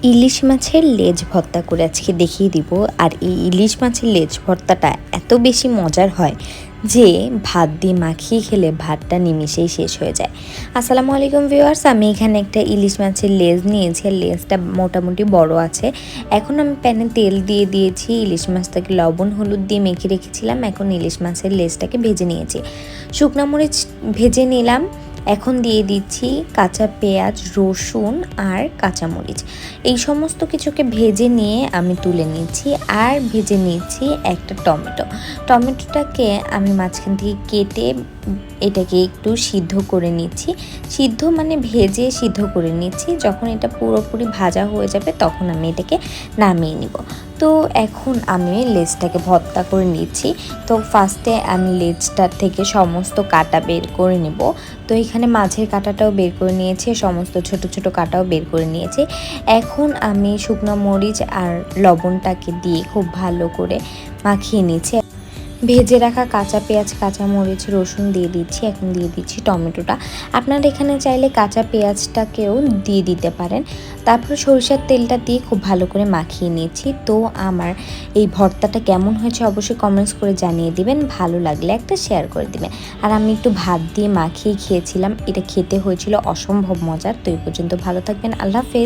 ইলিশ মাছের লেজ ভর্তা করে আজকে দেখিয়ে দিব। আর এই ইলিশ মাছের লেজ ভর্তাটা এত বেশি মজার হয় যে ভাত দিয়ে মাখিয়ে খেলে ভাতটা নিমিষেই শেষ হয়ে যায়। আসসালামু আলাইকুম ভিউয়ার্স, আমি এখানে একটা ইলিশ মাছের লেজ নিয়েছি আর লেজটা মোটামুটি বড় আছে। এখন আমি প্যানে তেল দিয়ে দিয়েছি, ইলিশ মাছটাকে লবণ হলুদ দিয়ে মেখে রেখেছিলাম। এখন ইলিশ মাছের লেজটাকে ভেজে নিয়েছি, শুকনো মরিচ ভেজে নিলাম। এখন দিয়ে দিচ্ছি কাঁচা পেঁয়াজ, রসুন আর কাঁচামরিচ। এই সমস্ত কিছুকে ভেজে নিয়ে আমি তুলে নিচ্ছি আর ভেজে নিচ্ছি একটা টমেটোটাকে আমি মাঝখান থেকে কেটে এটাকে একটু সিদ্ধ করে নিচ্ছি। সিদ্ধ মানে ভেজে সিদ্ধ করে নিচ্ছি। যখন এটা পুরোপুরি ভাজা হয়ে যাবে তখন আমি এটাকে নামিয়ে নিব। তো এখন আমি লেজটাকে ভর্তা করে নিচ্ছি। তো ফার্স্টে আমি লেজটার থেকে সমস্ত কাটা বের করে নেব। তো এখানে মাঝের কাঁটাটাও বের করে নিয়েছি, সমস্ত ছোট ছোট কাঁটাও বের করে নিয়েছি। এখন আমি শুকনো মরিচ আর লবণটাকে দিয়ে খুব ভালো করে মাখিয়ে নিচ্ছি। ভেজে রাখা কাঁচা পেঁয়াজ, কাঁচামরিচ, রসুন দিয়ে দিচ্ছি। এখন দিয়ে দিচ্ছি টমেটোটা। আপনারা এখানে চাইলে কাঁচা পেঁয়াজটাকেও দিয়ে দিতে পারেন। তারপর সরিষার তেলটা দিয়ে খুব ভালো করে মাখিয়ে নিয়েছি। তো আমার এই ভর্তাটা কেমন হয়েছে অবশ্যই কমেন্টস করে জানিয়ে দিবেন। ভালো লাগলে একটা শেয়ার করে দিবেন। আর আমি একটু ভাত দিয়ে মাখিয়ে খেয়েছিলাম, এটা খেতে হয়েছিল অসম্ভব মজার। তো এই পর্যন্ত ভালো থাকবেন, আল্লাহ হাফেজ।